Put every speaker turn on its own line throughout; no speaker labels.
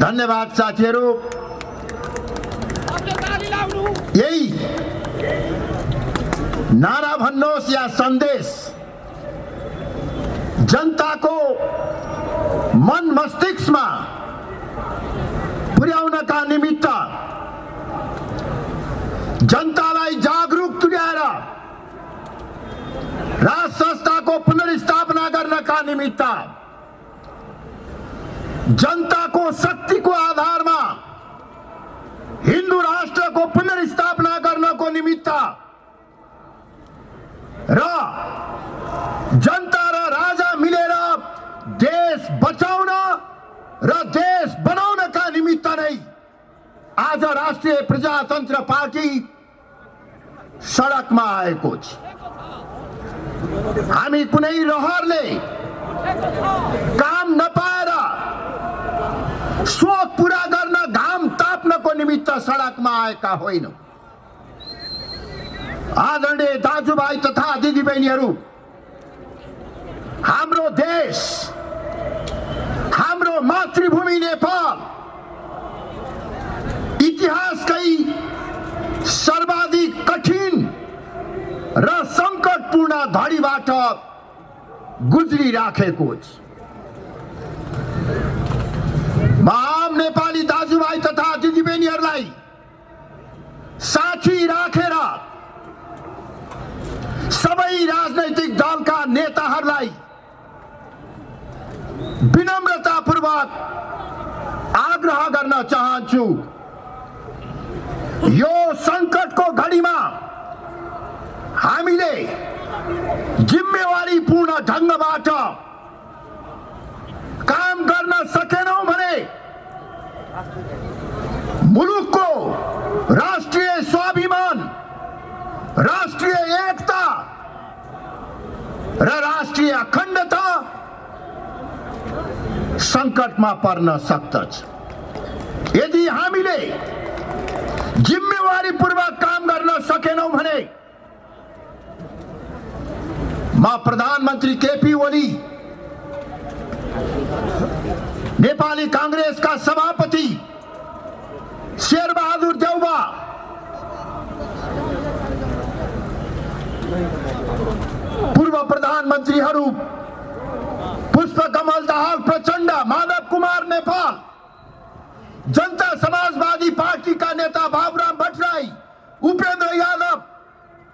धन्यवाद साथीहरू। यही नारा भन्नुहोस् या सन्देश जनताको मन मस्तिष्कमा पुर्याउनका निमित्त, जनतालाई जागरुक तुल्याएर राज संस्थाको पुनर्स्थापना गर्नका निमित्त, जनताको शक्तिको आधारमा हिन्दू राष्ट्रको पुनर्स्थापना गर्नको निमित्त र जनता र राजा मिलेर देश बचाउन र देश बनाउनका निमित्त नै आज राष्ट्रिय प्रजातन्त्र पार्टी सडकमा आएको छ। हामी कुनै रहरले काम नपाएर सोच पूरा गर्न, घाम ताप्नको निमित्त सडकमा आएका होइनौं। आदरणीय दाजुभाइ तथा दिदीबहिनीहरू, हाम्रो देश, हाम्रो मातृभूमि नेपाल इतिहासकै सर्वाधिक कठिन र संकटपूर्ण घडीबाट गुज्रिराखेको छ। आम नेपाली दाजुभाइ तथा दिदीबहिनीहरूलाई साथी राखेर सबै राजनैतिक दलका नेताहरूलाई विनम्रतापूर्वक आग्रह गर्न चाहन्छु, यो संकटको घडीमा हामीले जिम्मेवारीपूर्ण ढंगबाट काम गर्न सकेनौं भने मुलुकको राष्ट्रिय स्वाभिमान, राष्ट्रिय एकता र राष्ट्रिय अखण्डता संकटमा पर्न सक्दछ। यदि हामीले जिम्मेवारीपूर्वक काम गर्न सकेनौं भने म प्रधानमन्त्री केपी ओली, नेपाली कांग्रेसका सभापति शेरबहादुर देउवा, पूर्व प्रधानमन्त्रीहरू पुष्पकमल दाहाल प्रचण्ड, माधव कुमार नेपाल, जनता समाजवादी पार्टीका नेता बाबुराम भट्टराई, उपेन्द्र यादव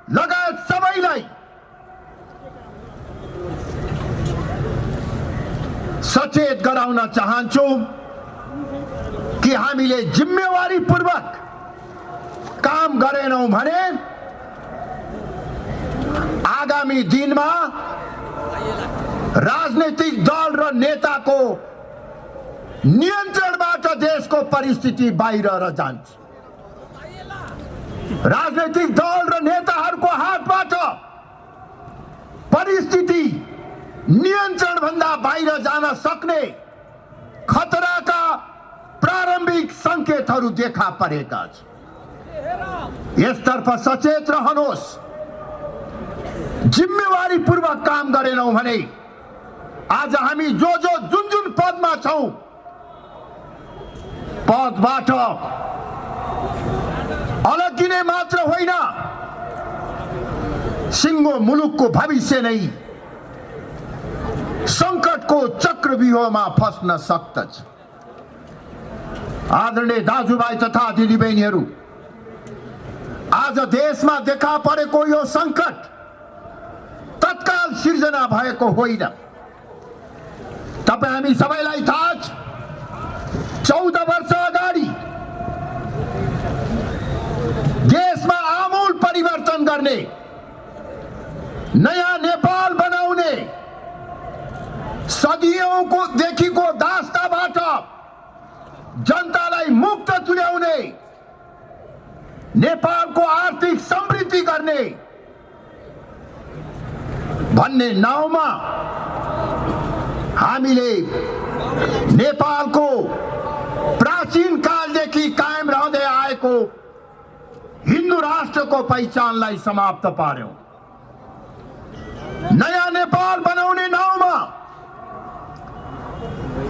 लगायत सबैलाई सचेत गराउन चाहन्छु कि हामीले जिम्मेवारीपूर्वक काम गरेनौं भने आगामी दिनमा राजनैतिक दल र नेताको नियन्त्रणबाट देशको परिस्थिति बाहिर जान्छ। राजनैतिक दल र नेताहरूको हातबाट परिस्थिति नियन्त्रण भन्दा बाहिर जान सक्ने खतराका प्रारम्भिक संकेतहरू देखा परेका छन्। यसतर्फ सचेत रहनुहोस्। जिम्मेवारीपूर्वक काम गरेनौं भने आज हामी जुन पदमा छौं, पदबाट अलगिने मात्र होइन, सिङ्गो मुलुकको भविष्य नै संकटको चक्रव्यूहमा फस्न सक्दछ। आदरणीय दाजुभाइ तथा दिदीबहिनीहरू, आज देशमा देखा परेको यो संकट तत्काल सिर्जना भएको होइन। तपाईं हामी सबैलाई थाहा छ, 14 वर्ष अगाडि देशमा आमूल परिवर्तन गर्ने, नयाँ नेपाल बनाउने, सदियौंको देखिको दास्ताबाट जनतालाई मुक्त तुल्याउने, नेपालको आर्थिक समृद्धि गर्ने भन्ने नाउँमा हामीले नेपालको प्राचीन कालदेखि कायम रहँदै आएको हिन्दू राष्ट्रको पहिचानलाई समाप्त पार्यौं। नयाँ नेपाल बनाउने नाउँमा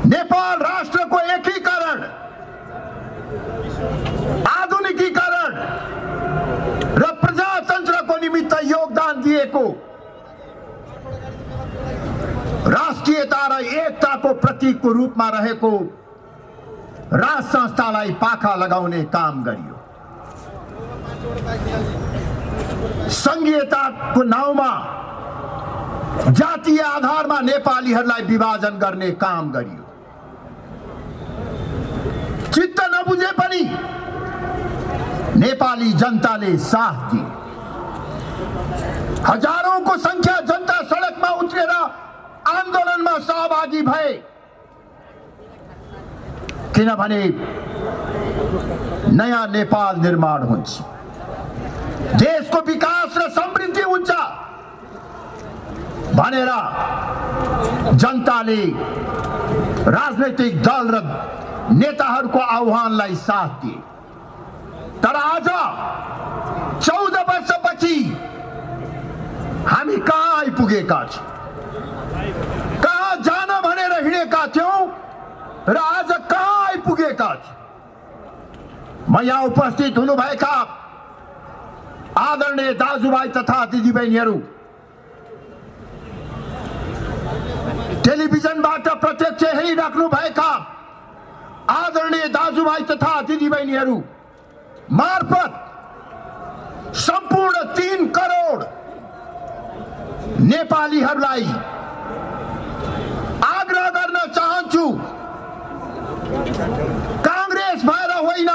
नेपाल राष्ट्रको एकीकरण राष्ट्रियता र एकताको प्रतीकको रूपमा रहेको राज संस्थालाई पाखा लगाउने काम गरियो। संघीयताको नाउँमा जातीय आधारमा नेपालीहरूलाई विभाजन गर्ने काम गरियो। चित्त नबुझे पनि नेपाली जनताले साथ दिए। हजारौं को संख्या जनता सडकमा उत्रेर आन्दोलनमा सहभागी भए, किनभने नयाँ नेपाल निर्माण हुन्छ, देशको विकास र समृद्धि हुन्छ भनेर जनताले राजनैतिक दल र नेताहरूको आह्वानलाई साथ दिए। तर आज 14 वर्षपछि हामी कहाँ आइपुगेका छौँ? कहाँ जान भनेर हिँडेका थियौं र आज कहाँ आइपुगेका छौँ? म यहाँ उपस्थित हुनुभएका आदरणीय दाजुभाइ तथा दिदीबहिनीहरू, टेलिभिजनबाट प्रत्यक्ष हेरिराख्नुभएका आदरणीय दाजुभाइ तथा दिदीबहिनीहरू मार्फत सम्पूर्ण 3 करोड नेपालीहरूलाई आग्रह गर्न चाहन्छु, कांग्रेस भएर होइन,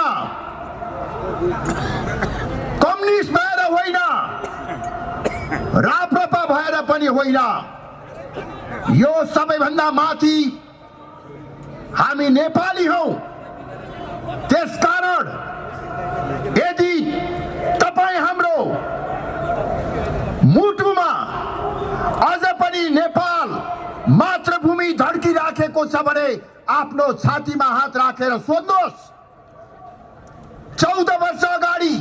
कम्युनिस्ट भएर होइन, राप्रपा भएर पनि होइन, यो सबैभन्दा माथि हामी नेपाली हौं। त्यसकारण यदि तपाई हाम्रो मुटुमा अझ पनि नेपाल मातृभूमि धड्किराखेको छ भने आफ्नो छातीमा हात राखेर सोध्नुहोस्, 14 वर्ष अगाडि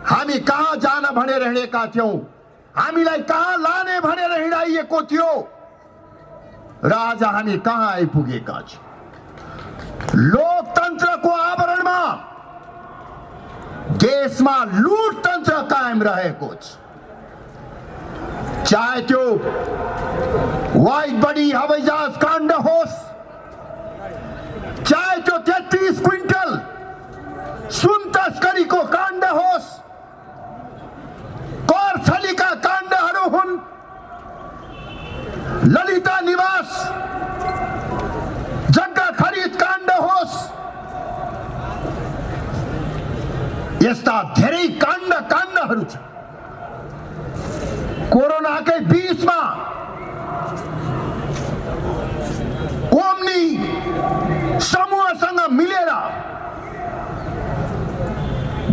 हामी कहाँ जान भनेर हिँडेका थियौं, हामीलाई कहाँ लाने भनेर हिँडाइएको थियो र आज हामी कहाँ आइपुगेका छौं? लोकतन्त्रको आवरणमा देशमा लुटतन्त्र कायम रहेको छ। चाहे त्यो वाइट बडी हवाईजहाज काण्ड होस्, चाहे त्यो 33 क्विन्टल सुन तस्करीको काण्ड होस्, कर छलीका काण्डहरू हुन्, ललिता निवास जग्गा खरिद काण्ड होस्, यस्ता धेरै काण्डहरू छ। कोरोनाकै बीचमा ओम्नी समूहसँग मिलेर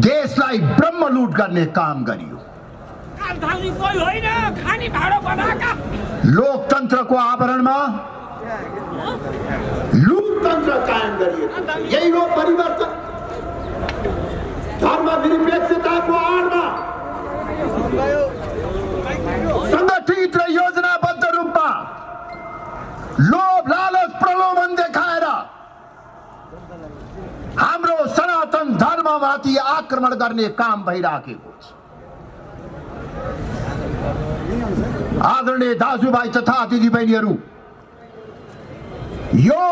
देशलाई ब्रह्मलुट गर्ने काम गरियो। लोकतन्त्रको आवरणमा लुटतन्त्र कायम गरिएको, यही हो परिवर्तन। धर्मनिरपेक्षताको आडमा संगठित र योजनाबद्ध रूपमा लोभ लालच प्रलोभन देखाएर हाम्रो सनातन धर्ममाथि आक्रमण गर्ने काम भइराखेको छ। आदरणीय दाजुभाइ तथा दिदीबहिनीहरू, यो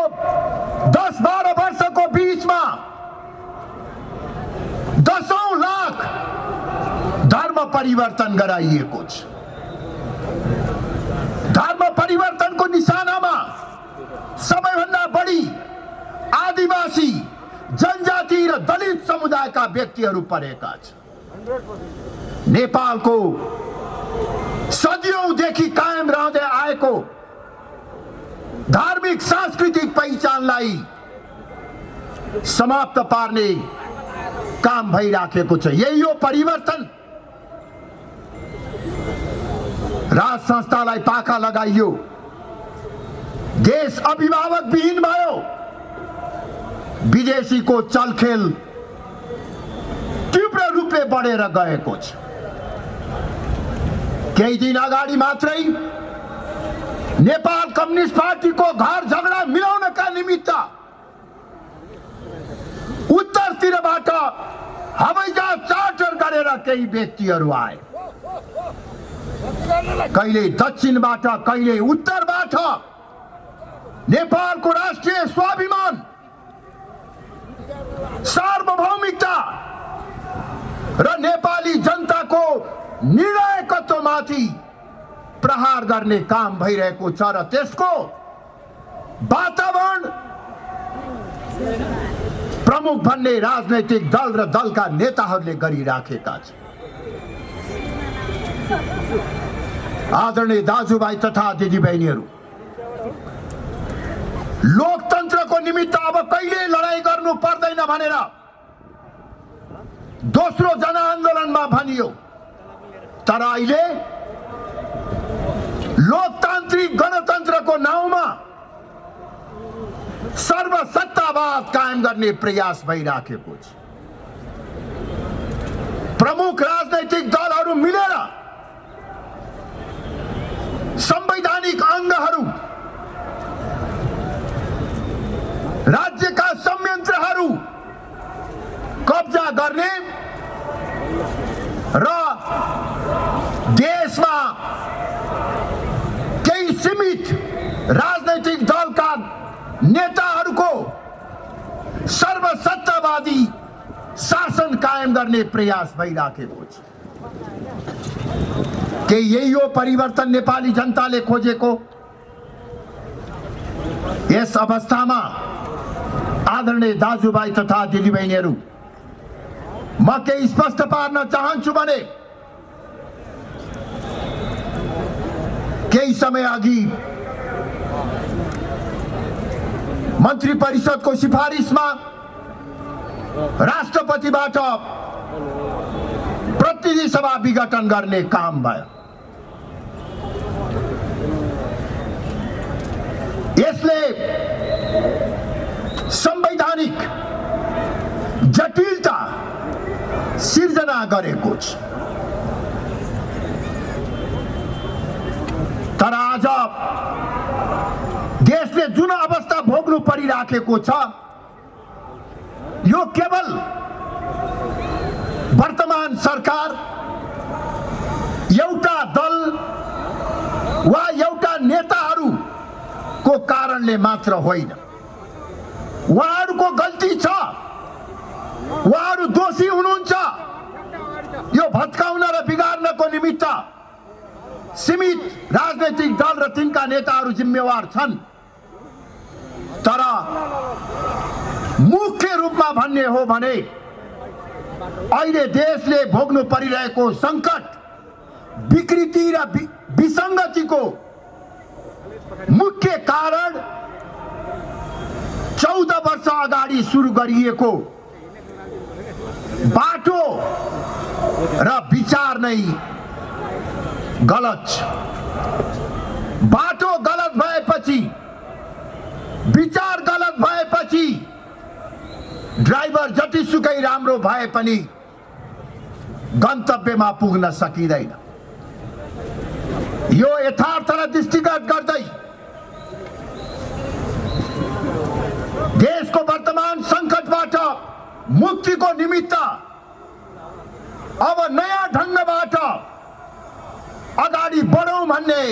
10-12 वर्षको बीचमा 10औं लाख धर्म परिवर्तन गराइएको छ। धर्म परिवर्तनको निशानामा सबैभन्दा बढी आदिवासी, जनजाति र दलित समुदायका व्यक्तिहरू परेका छन्। नेपालको सदियौंदेखि कायम रहँदै आएको धार्मिक सांस्कृतिक पहिचानलाई समाप्त पार्ने काम भइराखेको छ। यही हो परिवर्तन। राज संस्थालाई पाखा लगाइयो, देश अभिभावक विहीन भयो, विदेशीको चलखेल तीव्र रूपले बढेर गएको छ। केही दिन अगाडि मात्रै नेपाल कम्युनिस्ट पार्टीको घर झगडा मिलाउनका निमित्त उत्तरतिरबाट हवाईजहाज चार्टर गरेर केही व्यक्तिहरू आए, कहिले दक्षिणबाट कहिले उत्तरबाट नेपालको राष्ट्रिय स्वाभिमान, सार्वभौमिकता र नेपाली जनताको निर्णायकत्वमाथि प्रहार गर्ने काम भइरहेको छ र त्यसको वातावरण प्रमुख भन्ने राजनैतिक दल र दलका नेताहरूले गरिराखेका छन्। आदरणीय दाजुभाइ तथा दिदीबहिनीहरू, लोकतन्त्रको निमित्त अब कहिले लडाईँ गर्नु पर्दैन भनेर दोस्रो जनआन्दोलनमा भनियो, तर अहिले लोकतान्त्रिक गणतन्त्रको नाउँमा सर्वसत्तावाद कायम गर्ने प्रयास भइराखेको छ। प्रमुख राजनैतिक दलहरू मिलेर संवैधानिक अंगहरू, राज्यका संयन्त्रहरू कब्जा गर्ने र देशमा केही सीमित राजनैतिक दलका नेताहरूको सर्वसत्तावादी शासन कायम गर्ने प्रयास भइराखेको छ। के यही हो परिवर्तन नेपाली जनताले खोजेको? यस अवस्थामा आदरणीय दाजुभाइ तथा दिदीबहिनीहरू, म केही स्पष्ट पार्न चाहन्छु भने केही समय अघि मन्त्री परिषदको सिफारिसमा राष्ट्रपतिबाट प्रतिनिधि सभा विघटन गर्ने काम भयो। यसले संवैधानिक जटिलता सिर्जना गरेको छ। तर आज देशले जुन अवस्था भोग्नु परिराखेको छ, यो केवल वर्तमान सरकार, एउटा दल वा एउटा नेताहरूको कारणले मात्र होइन। उहाँहरूको गल्ती छ, उहाँहरू दोषी हुनुहुन्छ। यो भत्काउन र बिगार्नको निमित्त सीमित राजनैतिक दल र तिनका नेताहरू जिम्मेवार छन्। तर मुख्य रूपमा भन्ने हो भने अहिले देशले भोग्नु परिरहेको संकट, विकृति र विसंगतिको मुख्य कारण 14 वर्ष अगाडि सुरु गरिएको बाटो र विचार नै गलत छ। बाटो गलत भएपछि, विचार गलत भएपछि ड्राइभर जतिसुकै राम्रो भए पनि गन्तव्यमा पुग्न सकिँदैन। यो यथार्थलाई दृष्टिगत गर्दै देशको वर्तमान संकटबाट मुक्तिको निमित्त अब नयाँ ढङ्गबाट अगाडि बढौँ भन्ने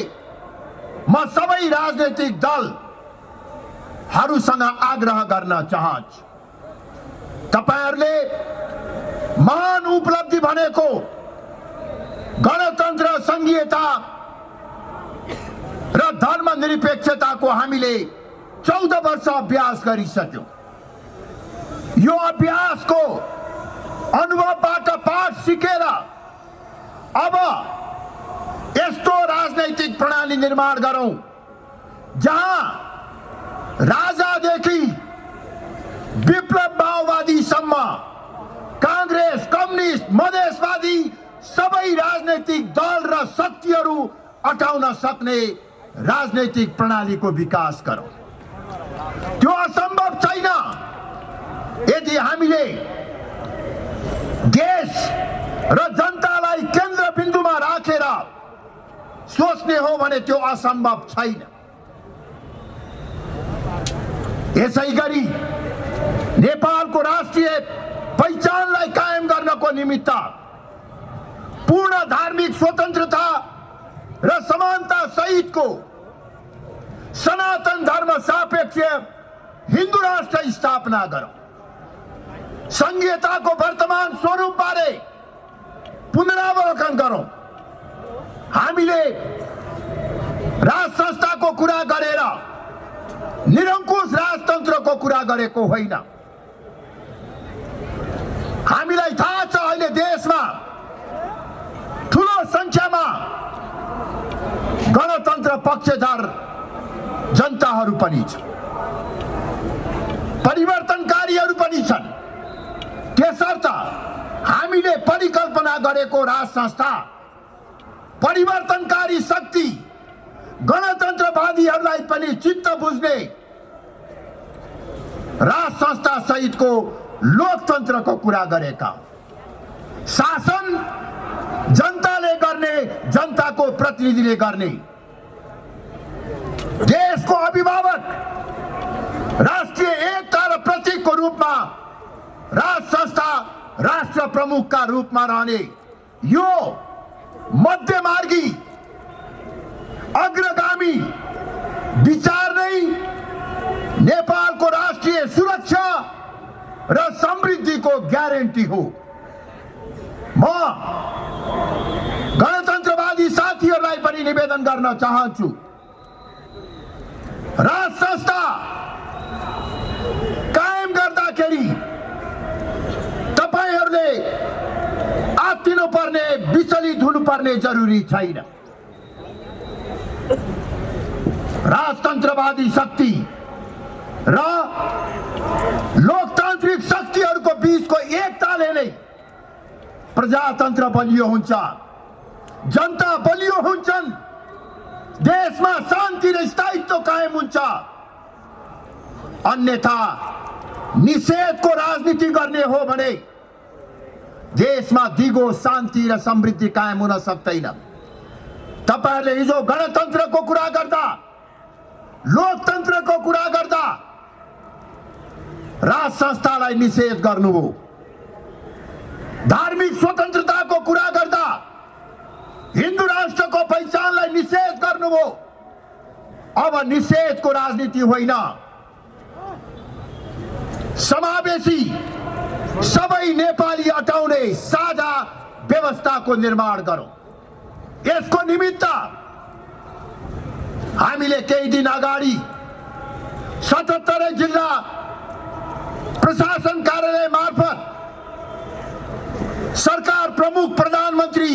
म सबै राजनैतिक दलहरूसँग आग्रह गर्न चाहन्छु। तपाईहरुले महान उपलब्धि भनेको गणतन्त्र, संघीयता र धर्मनिरपेक्षताको हामीले 14 वर्ष अभ्यास गरिसक्यौं। यो अभ्यासको अनुभवबाट पाठ सिकेर अब यस्तो राजनैतिक प्रणाली निर्माण गरौं जहाँ राजादेखि विप्लव माओवादीसम्म, कांग्रेस, कम्युनिस्ट, मधेसवादी सबै राजनैतिक दल र शक्तिहरू अटाउन सक्ने राजनैतिक प्रणालीको विकास गरौं। त्यो असम्भव छैन यदि हामीले देश र जनतालाई केन्द्रबिन्दुमा राखेर सोच्ने हो भने त्यो असम्भव छैन। यसैगरी नेपालको राष्ट्रिय पहिचानलाई कायम गर्नको निमित्त पूर्ण धार्मिक स्वतन्त्रता र समानता सहितको सना सनातन धर्म सापेक्ष हिन्दू राष्ट्र स्थापना गरौं। संघीयताको वर्तमान स्वरूप बारे पुनरावलोकन गरौं। हामीले राज संस्थाको कुरा गरेर निरंकुश राजतन्त्रको कुरा गरेको होइन। हामीलाई थाहा छ अहिले देशमा ठूलो संख्यामा गणतन्त्र पक्षधर जनताहरू पनि छन्, परिवर्तनकारीहरू पनि छन्। त्यसर्थ हामीले परिकल्पना गरेको राज संस्था परिवर्तनकारी शक्ति गणतन्त्रवादीहरूलाई पनि चित्त बुझ्ने राज संस्था सहितको लोकतन्त्रको कुरा गरेका। शासन जनताले गर्ने, जनताको प्रतिनिधिले गर्ने। देशको अभिभावक, राष्ट्रिय एकता र प्रतीकको रूपमा राज संस्था राष्ट्र प्रमुखका रूपमा रहने यो मध्यमार्गी अग्रगामी विचार नै नेपालको राष्ट्रिय सुरक्षा र समृद्धिको ग्यारेन्टी हो। म गणतन्त्रवादी साथीहरूलाई पनि निवेदन गर्न चाहन्छु, राज संस्था कायम गर्दाखेरि तपाईहरूले आत्तिनुपर्ने, विचलित हुनुपर्ने जरुरी छैन। राजतन्त्रवादी शक्ति र लोकतान्त्रिक शक्तिहरूको बीचको एकताले नै प्रजातन्त्र बलियो हुन्छ, जनता बलियो हुन्छन्, देशमा शान्ति र स्थायित्व कायम हुन्छ। अन्यथा निषेधको राजनीति गर्ने हो भने देशमा दिगो शान्ति र समृद्धि कायम हुन सक्दैन। तपाईहरुले हिजो गणतन्त्रको कुरा गर्दा, लोकतन्त्रको कुरा गर्दा राज संस्थालाई निषेध गर्नुभयो। धार्मिक स्वतन्त्रताको कुरा गर्दा हिन्दू राष्ट्रको पहिचानलाई निषेध गर्नुभयो। अब निषेधको राजनीति होइन, समावेशी सबै नेपाली अटाउने साझा व्यवस्थाको निर्माण गरौं। यसको निमित्त हामीले केही दिन अगाडि 77 जिल्ला प्रशासन कार्यालय मार्फत सरकार प्रमुख प्रधानमन्त्री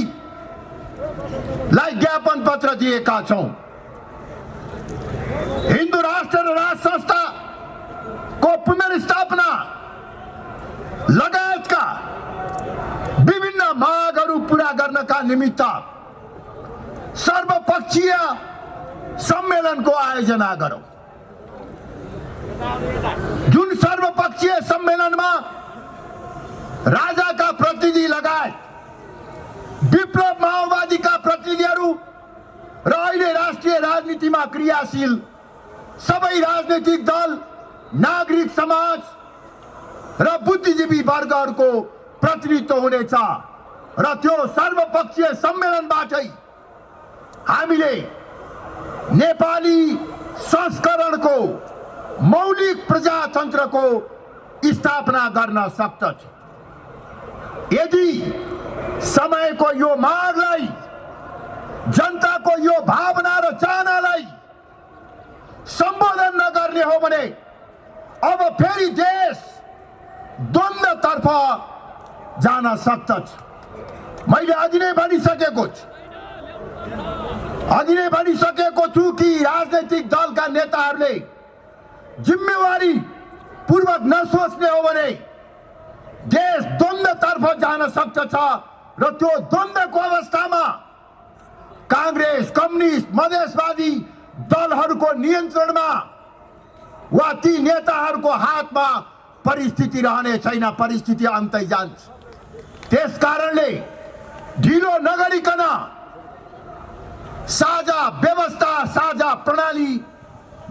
लाई ज्ञापन पत्र दिएका छौं। हिन्दू राष्ट्र र राज संस्था को पुनर्स्थापना लगायतका विभिन्न मागहरू पूरा गर्नका निमित्त सर्वपक्षीय सम्मेलनको आयोजना गरौं। जुन सर्वपक्षीय सम्मेलनमा राजाका प्रतिनिधि लगायत विप्लव माओवादीका प्रतिनिधिहरू र अहिले राष्ट्रिय राजनीतिमा क्रियाशील सबै राजनीतिक दल, नागरिक समाज र बुद्धिजीवी वर्गहरूको प्रतिनिधित्व हुनेछ र त्यो सर्वपक्षीय सम्मेलनबाटै हामीले नेपाली संस्करणको मौलिक प्रजातन्त्रको स्थापना गर्न सक्दछ। यदि समयको यो मागलाई, जनताको यो भावना र चाहनालाई सम्बोधन नगर्ने हो भने अब फेरि देश द्वन्द्वतर्फ जान सक्दछ। मैले अघि नै भनिसकेको छु कि राजनैतिक दलका नेताहरूले जिम्मेवारी पूर्वक नसोच्ने हो भने देश द्वन्द्वतर्फ जान सक्दछ र त्यो द्वन्द्वको अवस्थामा कांग्रेस, कम्युनिस्ट, मधेसवादी दलहरूको नियन्त्रणमा वा ती नेताहरूको हातमा परिस्थिति रहने छैन, परिस्थिति अन्तै जान्छ। त्यसकारणले ढिलो नगरिकन साझा व्यवस्था, साझा प्रणाली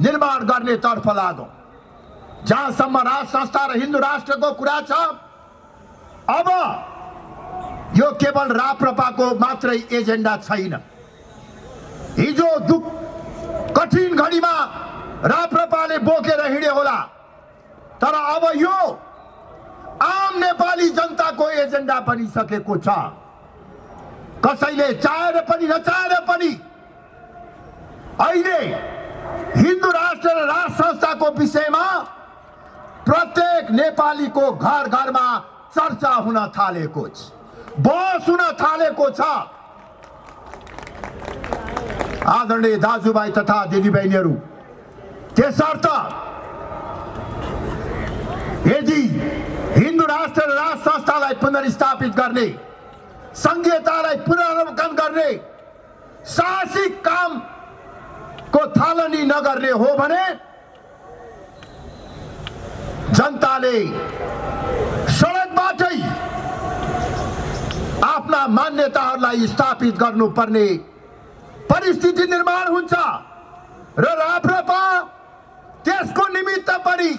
निर्माण गर्ने तर्फ लागौं। जहाँसम्म राज संस्था र हिन्दू राष्ट्रको कुरा छ, अब यो केवल राप्रपाको मात्रै एजेन्डा छैन। हिजो कठिन घडीमा हिँडे होला, तर अब यो आम नेपाली जनताको एजेन्डा बनिसकेको छ। कसैले चाहेर पनि नचाहेर पनि अहिले हिन्दू राष्ट्र र राष्ट्र संस्थाको विषयमा प्रत्येक नेपालीको घर घरमा चर्चा हुन थालेको छ, बहस हुन थालेको छ। आदरणीय दाजुभाइ तथा दिदीबहिनीहरू, त्यसर्थ यदि हिन्दू राष्ट्र र राष्ट्र संस्थालाई पुनर्स्थापित गर्ने, संघीयतालाई पुनरावलोकन गर्ने साहसिक काम को थालनी नगर्ने हो भने जनताले सडकबाटै आफ्ना मान्यताहरूलाई स्थापित गर्नुपर्ने परिस्थिति निर्माण हुन्छ र राप्रपा त्यसको निमित्त पनि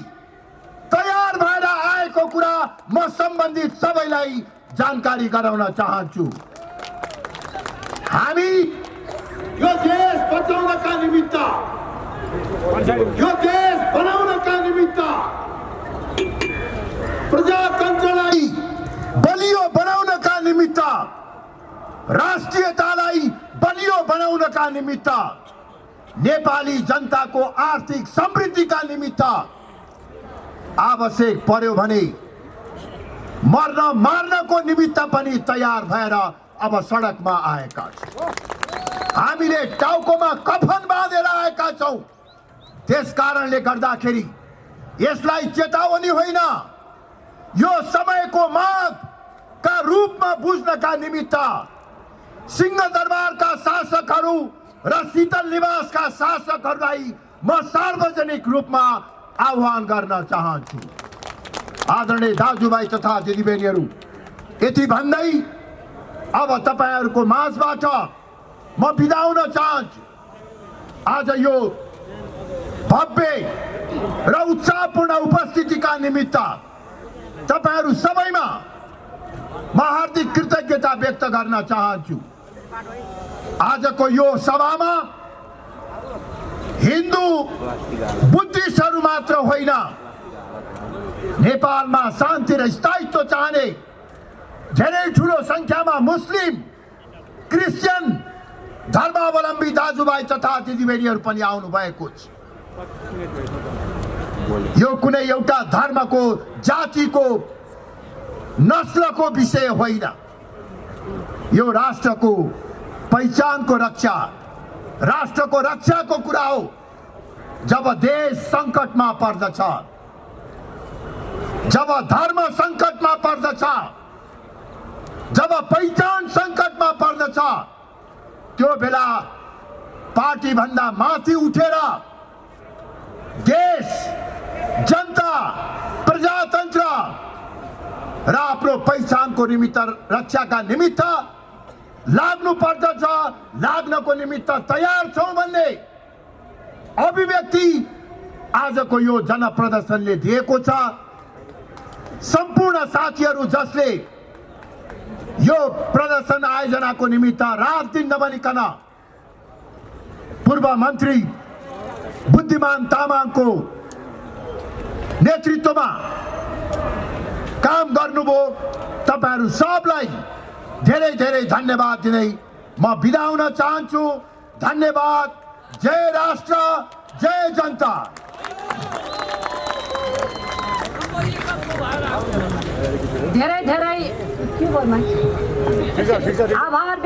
तयार भएर आएको कुरा म सम्बन्धित सबैलाई जानकारी गराउन चाहन्छु। हामी यो देश बचाउनका निमित्त, यो देश बनाउनका निमित्त, प्रजातन्त्रलाई बलियो बनाउनका निमित्त, राष्ट्रियतालाई बलियो बनाउनका निमित्त, नेपाली जनताको आर्थिक समृद्धिका निमित्त आवश्यक पर्यो भने मर्न मार्नको निमित्त पनि तयार भएर अब सडकमा आएका छौँ। हामीले टाउकोमा कफन बाँधेर आएका छौँ। त्यस कारणले गर्दाखेरि यसलाई चेतावनी होइन, यो समयको मागका रूपमा बुझ्नका निमित्त सिंहदरबारका शासकहरू र शीतल निवासका शासकहरूलाई म सार्वजनिक रूपमा आह्वान गर्न चाहन्छु। आदरणीय दाजुभाइ तथा दिदीबहिनीहरू, यति भन्दै अब तपाईहरूको माझबाट म बिदा हुन चाहन्छु। आज यो भव्य र उत्साहपूर्ण उपस्थितिका निमित्त तपाईहरू सबैमा म हार्दिक कृतज्ञता व्यक्त गर्न चाहन्छु। आजको यो सभामा हिन्दू बुद्धिस्टहरू मात्र होइन, नेपालमा शान्ति र स्थायित्व चाहने धेरै ठुलो संख्यामा मुस्लिम, क्रिस्चियन धर्मावलम्बी दाजुभाइ तथा दिदीबहिनीहरू पनि आउनु भएको छ। यो कुनै एउटा धर्मको, जातिको, नस्लको विषय होइन, यो राष्ट्रको पहिचानको रक्षा, राष्ट्रको रक्षाको कुरा हो। जब देश सङ्कटमा पर्दछ, जब धर्म सङ्कटमा पर्दछ, जब पहिचान सङ्कटमा पर्दछ, त्यो बेला पार्टी भन्दा माथि उठेर देश, जनता, प्रजातन्त्र र आफ्नो पहिचानको निमित्त, रक्षाका निमित्त लाग्नु पर्दछ, लाग्नको निमित्त तयार छौं भन्ने अभिव्यक्ति आजको यो जनप्रदर्शनले दिएको छ। सम्पूर्ण साथीहरू जसले यो प्रदर्शन आयोजनाको निमित्त रात दिन नबनिकन पूर्व मन्त्री बुद्धिमान तामाङको नेतृत्वमा काम गर्नुभयो, तपाईहरू सबलाई धेरै धेरै धन्यवाद दिँदै म बिदा हुन चाहन्छु। धन्यवाद। जय राष्ट्र, जय जनता।
धेरै धेरै आभार।